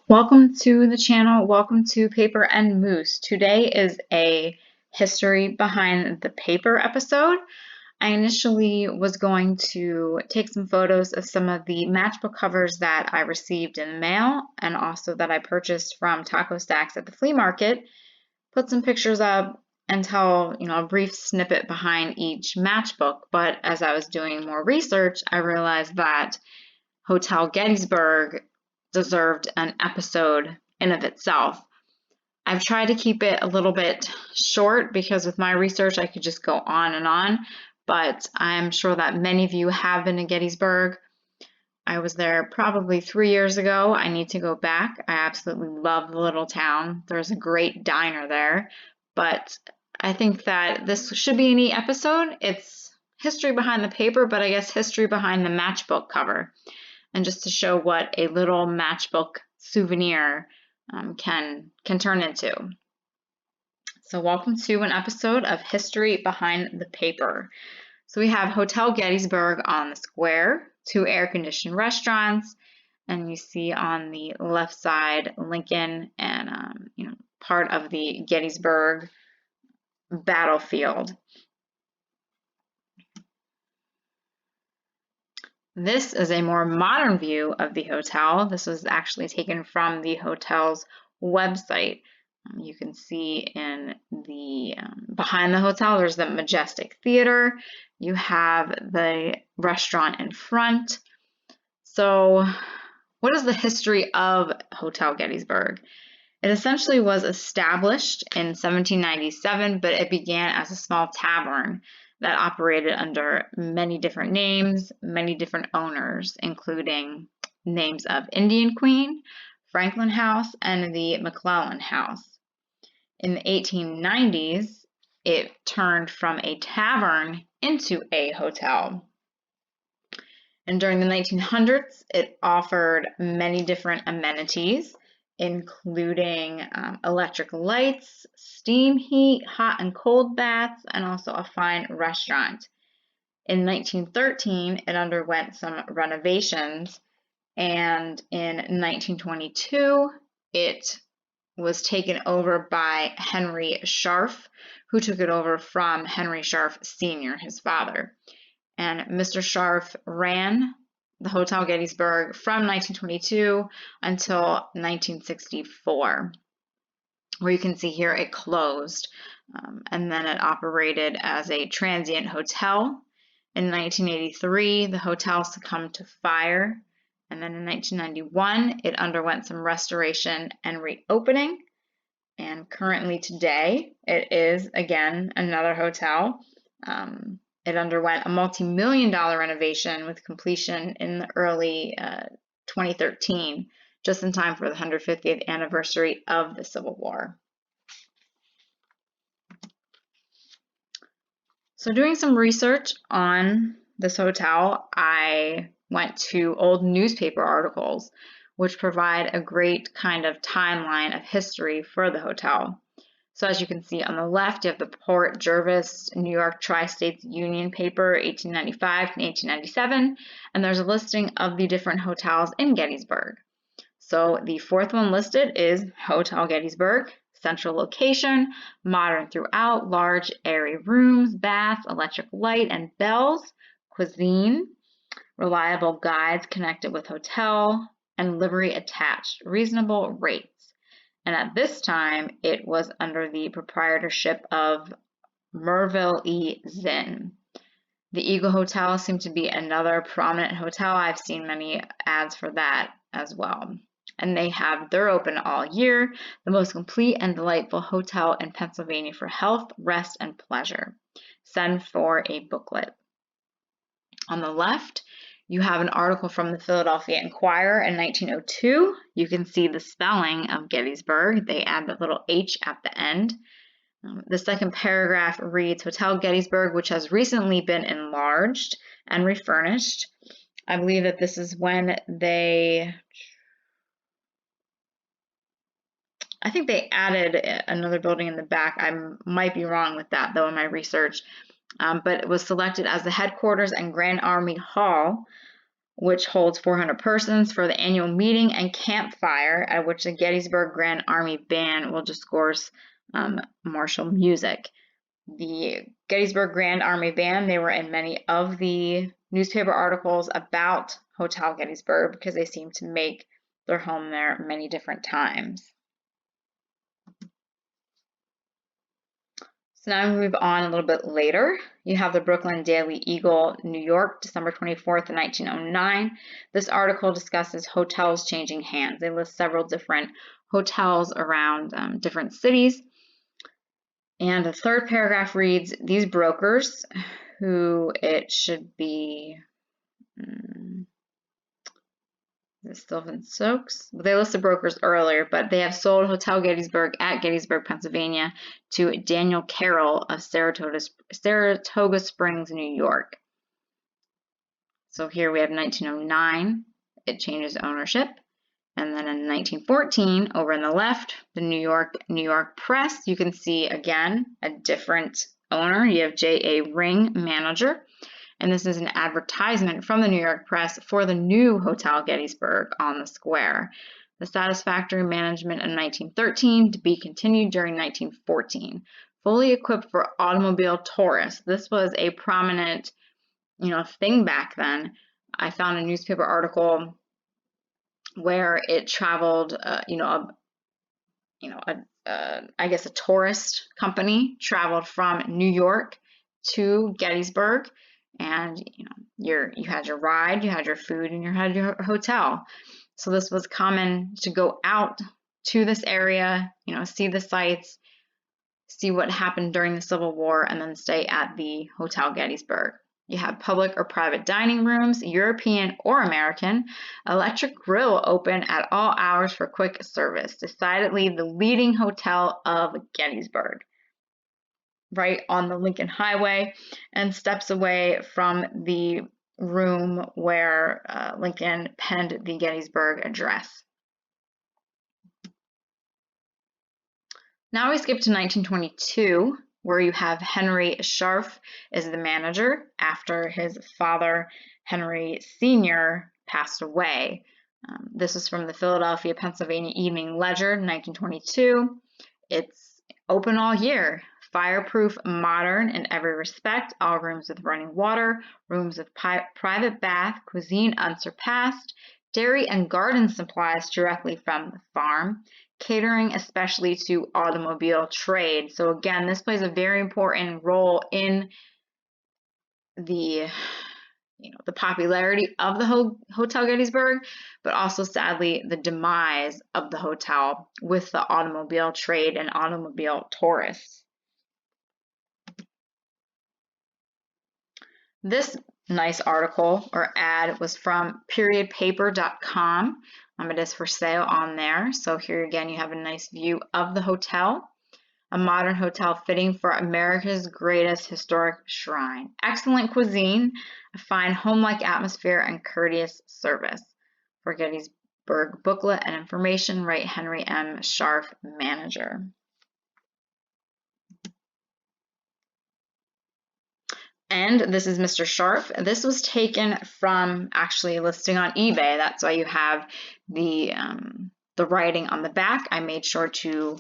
Welcome to the channel. Welcome to Paper and Moose. Today is a history behind the paper episode. I initially was going to take some photos of some of the matchbook covers that I received in the mail and also that I purchased from taco stacks at the flea market, put some pictures up and tell, a brief snippet behind each matchbook. But as I was doing more research, I realized that Hotel Gettysburg deserved an episode in of itself. I've tried to keep it a little bit short because with my research I could just go on and on, but I'm sure that many of you have been to Gettysburg. I was there probably 3 years ago. I need to go back. I absolutely love the little town. There's a great diner there, but I think that this should be a neat episode. It's history behind the paper, but I guess history behind the matchbook cover. And just to show what a little matchbook souvenir can turn into. So welcome to an episode of History Behind the Paper. So we have Hotel Gettysburg on the square, 2 air-conditioned restaurants, and you see on the left side Lincoln and part of the Gettysburg battlefield. This is a more modern view of the hotel. This was actually taken from the hotel's website. You can see in the behind the hotel, there's the Majestic Theater. You have the restaurant in front. So what is the history of Hotel Gettysburg? It essentially was established in 1797, but it began as a small tavern that operated under many different names, many different owners, including names of Indian Queen, Franklin House, and the McClellan House. In the 1890s, it turned from a tavern into a hotel. And during the 1900s, it offered many different amenities, including electric lights, steam heat, hot and cold baths, and also a fine restaurant. In 1913, it underwent some renovations, and in 1922, it was taken over by Henry Scharf, who took it over from Henry Scharf Sr., his father. And Mr. Scharf ran the Hotel Gettysburg from 1922 until 1964, where you can see here it closed, and then it operated as a transient hotel. In 1983, the hotel succumbed to fire, and then in 1991, it underwent some restoration and reopening, and currently today, it is again another hotel. It underwent a multi-million-dollar renovation with completion in the early 2013, just in time for the 150th anniversary of the Civil War. So doing some research on this hotel, I went to old newspaper articles, which provide a great kind of timeline of history for the hotel. So as you can see on the left, you have the Port Jervis New York Tri-States Union paper, 1895 to 1897, and there's a listing of the different hotels in Gettysburg. So the fourth one listed is Hotel Gettysburg, central location, modern throughout, large airy rooms, baths, electric light and bells, cuisine, reliable guides connected with hotel, and livery attached, reasonable rates. And at this time, it was under the proprietorship of Merville E. Zinn. The Eagle Hotel seemed to be another prominent hotel. I've seen many ads for that as well. And they're open all year, the most complete and delightful hotel in Pennsylvania for health, rest, and pleasure. Send for a booklet. On the left, you have an article from the Philadelphia Inquirer in 1902. You can see the spelling of Gettysburg. They add the little H at the end. The second paragraph reads, Hotel Gettysburg, which has recently been enlarged and refurnished. I believe that this is when I think they added another building in the back. I might be wrong with that, though, in my research. But it was selected as the headquarters and Grand Army Hall which holds 400 persons for the annual meeting and campfire, at which the Gettysburg Grand Army Band will discourse martial music. The Gettysburg Grand Army Band, they were in many of the newspaper articles about Hotel Gettysburg because they seem to make their home there many different times. So now we move on a little bit later. You have the Brooklyn Daily Eagle, New York, December 24th, 1909. This article discusses hotels changing hands. They list several different hotels around different cities. And the third paragraph reads, these brokers, who it should be, Sylvan Stokes. They listed brokers earlier, but they have sold Hotel Gettysburg at Gettysburg, Pennsylvania to Daniel Carroll of Saratoga Springs, New York. So here we have 1909, it changes ownership. And then in 1914, over in the left, the New York Press, you can see again a different owner. You have J.A. Ring, manager. And this is an advertisement from the New York Press for the new Hotel Gettysburg on the square. The satisfactory management in 1913 to be continued during 1914. Fully equipped for automobile tourists. This was a prominent, thing back then. I found a newspaper article where it traveled, I guess a tourist company traveled from New York to Gettysburg, and you had your ride, you had your food, and you had your hotel. So this was common to go out to this area, see the sights, see what happened during the Civil War, and then stay at the Hotel Gettysburg. You have public or private dining rooms, European or American, electric grill open at all hours for quick service. Decidedly the leading hotel of Gettysburg. Right on the Lincoln Highway and steps away from the room where Lincoln penned the Gettysburg Address. Now we skip to 1922. Where you have Henry Scharf is the manager after his father, Henry Sr., passed away. This is from the Philadelphia, Pennsylvania Evening Ledger, 1922. It's open all year, fireproof, modern in every respect, all rooms with running water, rooms with private bath, cuisine unsurpassed, dairy and garden supplies directly from the farm, catering especially to automobile trade. So again, this plays a very important role in the the popularity of the Hotel Gettysburg, but also sadly the demise of the hotel with the automobile trade and automobile tourists. This nice article or ad was from periodpaper.com. It is for sale on there. So here again, you have a nice view of the hotel. A modern hotel fitting for America's greatest historic shrine. Excellent cuisine, a fine home-like atmosphere, and courteous service. For Gettysburg booklet and information, write Henry M. Scharf, manager. And this is Mr. Scharf. This was taken from actually a listing on eBay. That's why you have the writing on the back. I made sure to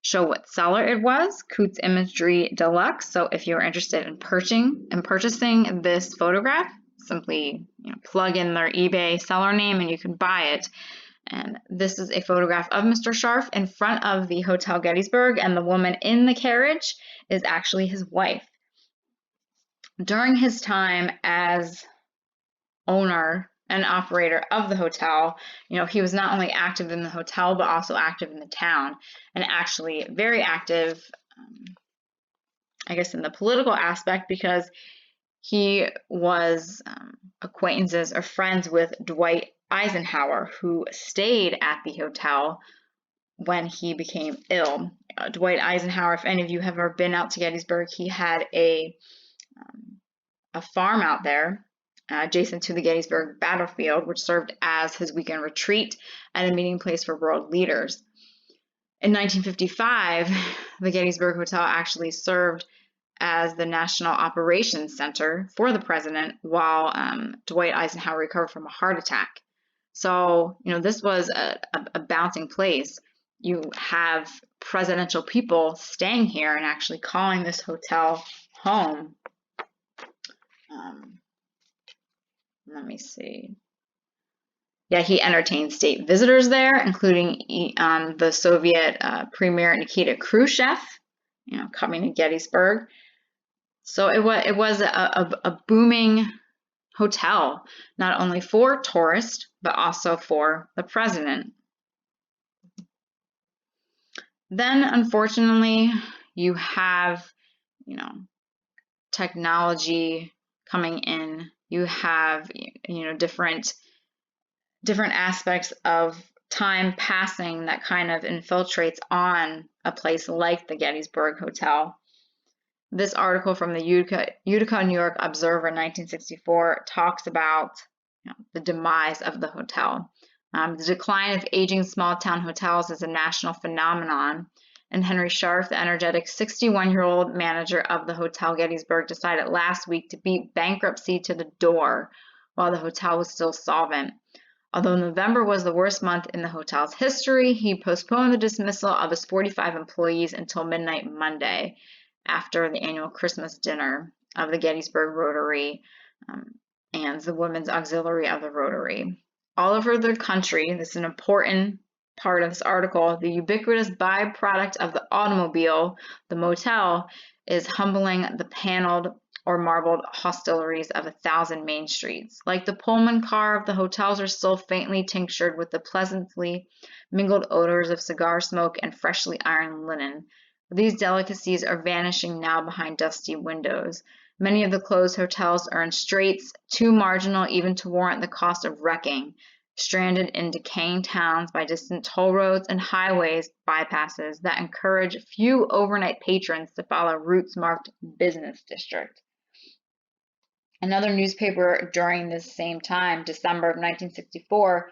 show what seller it was, Coots Imagery Deluxe. So if you're interested in purchasing this photograph, simply plug in their eBay seller name and you can buy it. And this is a photograph of Mr. Scharf in front of the Hotel Gettysburg, and the woman in the carriage is actually his wife. During his time as owner and operator of the hotel, he was not only active in the hotel, but also active in the town, and actually very active, I guess, in the political aspect, because he was acquaintances or friends with Dwight Eisenhower, who stayed at the hotel when he became ill. Dwight Eisenhower, if any of you have ever been out to Gettysburg, he had a farm out there adjacent to the Gettysburg battlefield, which served as his weekend retreat and a meeting place for world leaders. In 1955, the Gettysburg Hotel actually served as the National Operations Center for the president while Dwight Eisenhower recovered from a heart attack. So, this was a bouncing place. You have presidential people staying here and actually calling this hotel home. Let me see. Yeah, he entertained state visitors there, including the Soviet Premier Nikita Khrushchev, coming to Gettysburg. So it was a booming hotel, not only for tourists, but also for the president. Then, unfortunately, you have, technology coming in. You have, different aspects of time passing that kind of infiltrates on a place like the Gettysburg Hotel. This article from the Utica New York Observer in 1964 talks about the demise of the hotel. The decline of aging small-town hotels is a national phenomenon, and Henry Scharf, the energetic 61-year-old manager of the Hotel Gettysburg, decided last week to beat bankruptcy to the door while the hotel was still solvent. Although November was the worst month in the hotel's history, he postponed the dismissal of his 45 employees until midnight Monday, after the annual Christmas dinner of the Gettysburg Rotary and the Women's Auxiliary of the Rotary. All over the country, this is an important part of this article, the ubiquitous byproduct of the automobile, the motel, is humbling the paneled or marbled hostelries of 1,000 main streets. Like the Pullman car, the hotels are still faintly tinctured with the pleasantly mingled odors of cigar smoke and freshly ironed linen. These delicacies are vanishing now behind dusty windows. Many of the closed hotels are in straits too marginal even to warrant the cost of wrecking, stranded in decaying towns by distant toll roads and highways bypasses that encourage few overnight patrons to follow routes marked business district. Another newspaper during this same time, December of 1964,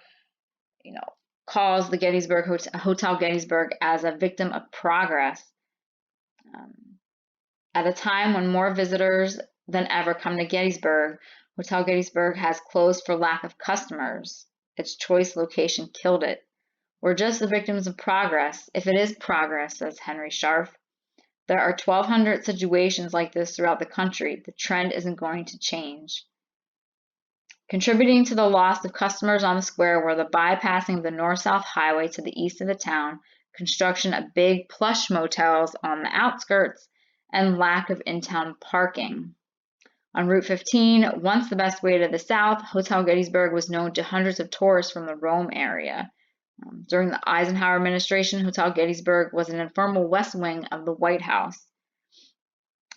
calls the Gettysburg Hotel Gettysburg as a victim of progress. At a time when more visitors than ever come to Gettysburg, Hotel Gettysburg has closed for lack of customers. Its choice location killed it. We're just the victims of progress, if it is progress, says Henry Scharf. There are 1,200 situations like this throughout the country. The trend isn't going to change. Contributing to the loss of customers on the square were the bypassing of the north-south highway to the east of the town, construction of big plush motels on the outskirts, and lack of in-town parking. On Route 15, once the best way to the south, Hotel Gettysburg was known to hundreds of tourists from the Rome area. During the Eisenhower administration, Hotel Gettysburg was an informal west wing of the White House.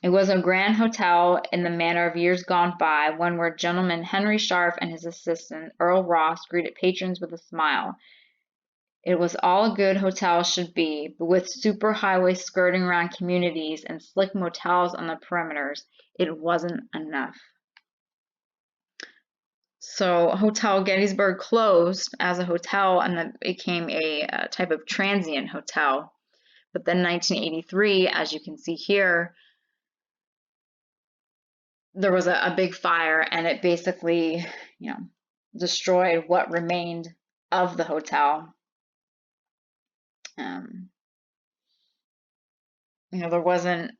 It was a grand hotel in the manner of years gone by, one where gentleman Henry Scharf and his assistant, Earl Ross, greeted patrons with a smile. It was all a good hotel should be, but with superhighways skirting around communities and slick motels on the perimeters, it wasn't enough. So Hotel Gettysburg closed as a hotel and then became a type of transient hotel. But then 1983, as you can see here, there was a big fire and it basically, destroyed what remained of the hotel. There wasn't,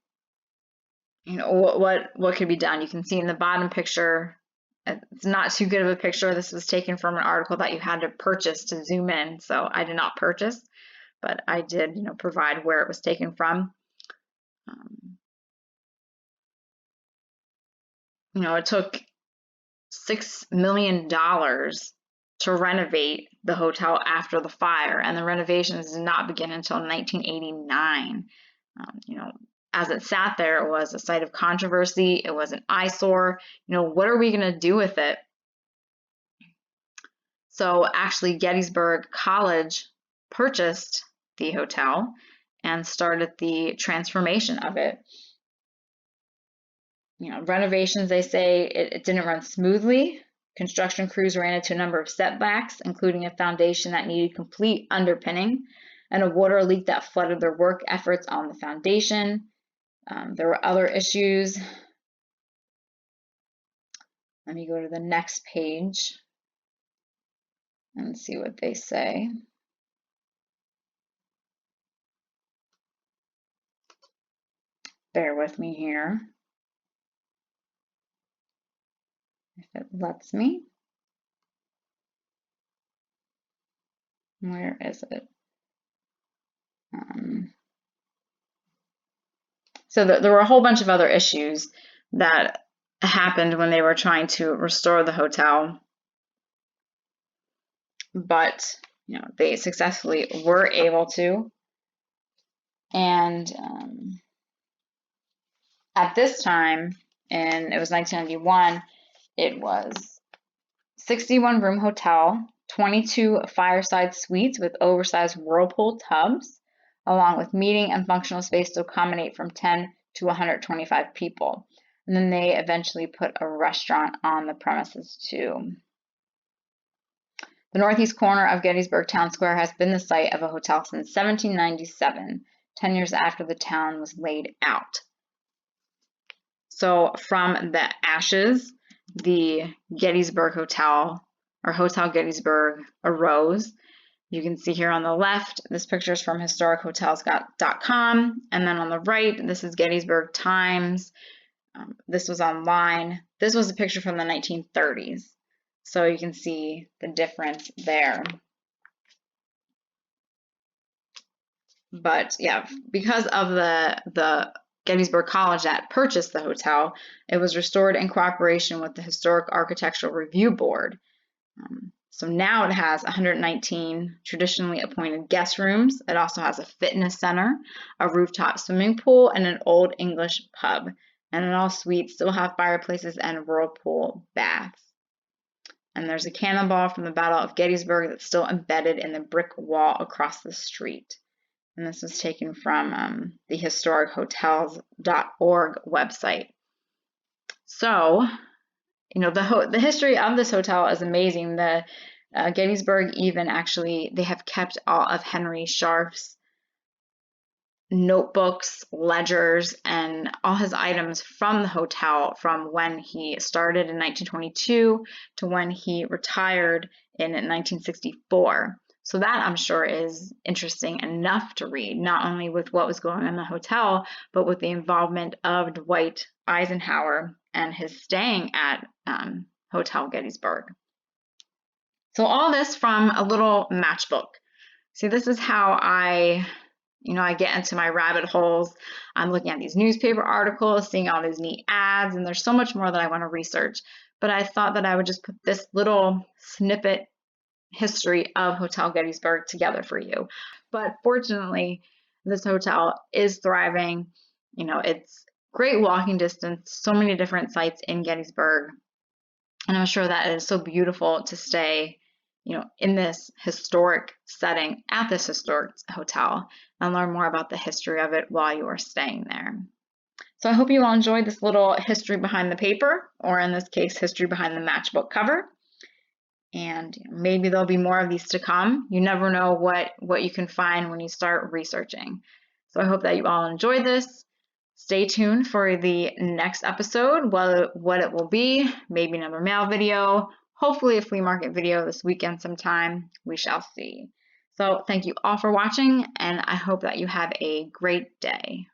what could be done. You can see in the bottom picture, it's not too good of a picture. This was taken from an article that you had to purchase to zoom in. So I did not purchase, but I did, provide where it was taken from. It took $6 million to renovate the hotel after the fire, and the renovations did not begin until 1989. As it sat there, it was a site of controversy. It was an eyesore. What are we going to do with it? So actually, Gettysburg College purchased the hotel and started the transformation of it. Renovations, they say it didn't run smoothly. Construction crews ran into a number of setbacks, including a foundation that needed complete underpinning and a water leak that flooded their work efforts on the foundation. There were other issues. Let me go to the next page and see what they say. Bear with me here, if it lets me. Where is it? So there were a whole bunch of other issues that happened when they were trying to restore the hotel, but they successfully were able to. And at this time, and it was 1991, it was 61-room hotel, 22 fireside suites with oversized whirlpool tubs, along with meeting and functional space to accommodate from 10 to 125 people. And then they eventually put a restaurant on the premises too. The northeast corner of Gettysburg Town Square has been the site of a hotel since 1797, 10 years after the town was laid out. So from the ashes, the Gettysburg Hotel, or Hotel Gettysburg, arose. You can see here on the left, this picture is from historichotels.com, and then on the right, this is Gettysburg Times. This was online. This was a picture from the 1930s, so you can see the difference there. But yeah, because of the Gettysburg College that purchased the hotel, it was restored in cooperation with the Historic Architectural Review Board. So now it has 119 traditionally appointed guest rooms. It also has a fitness center, a rooftop swimming pool, and an old English pub. And then all suites still have fireplaces and whirlpool baths. And there's a cannonball from the Battle of Gettysburg that's still embedded in the brick wall across the street. And this was taken from the historichotels.org website. So, the history of this hotel is amazing. The Gettysburg even they have kept all of Henry Scharf's notebooks, ledgers, and all his items from the hotel from when he started in 1922 to when he retired in 1964. So that, I'm sure, is interesting enough to read, not only with what was going on in the hotel, but with the involvement of Dwight Eisenhower and his staying at Hotel Gettysburg. So all this from a little matchbook. See, this is how I get into my rabbit holes. I'm looking at these newspaper articles, seeing all these neat ads, and there's so much more that I want to research. But I thought that I would just put this little snippet history of Hotel Gettysburg together for you. But fortunately, this hotel is thriving. It's great walking distance, so many different sites in Gettysburg. And I'm sure that it is so beautiful to stay, in this historic setting at this historic hotel and learn more about the history of it while you are staying there. So I hope you all enjoyed this little history behind the paper, or in this case, history behind the matchbook cover. And maybe there'll be more of these to come. You never know what you can find when you start researching. So I hope that you all enjoyed this. Stay tuned for the next episode, what it will be, maybe another mail video, hopefully a flea market video this weekend sometime. We shall see. So thank you all for watching, and I hope that you have a great day.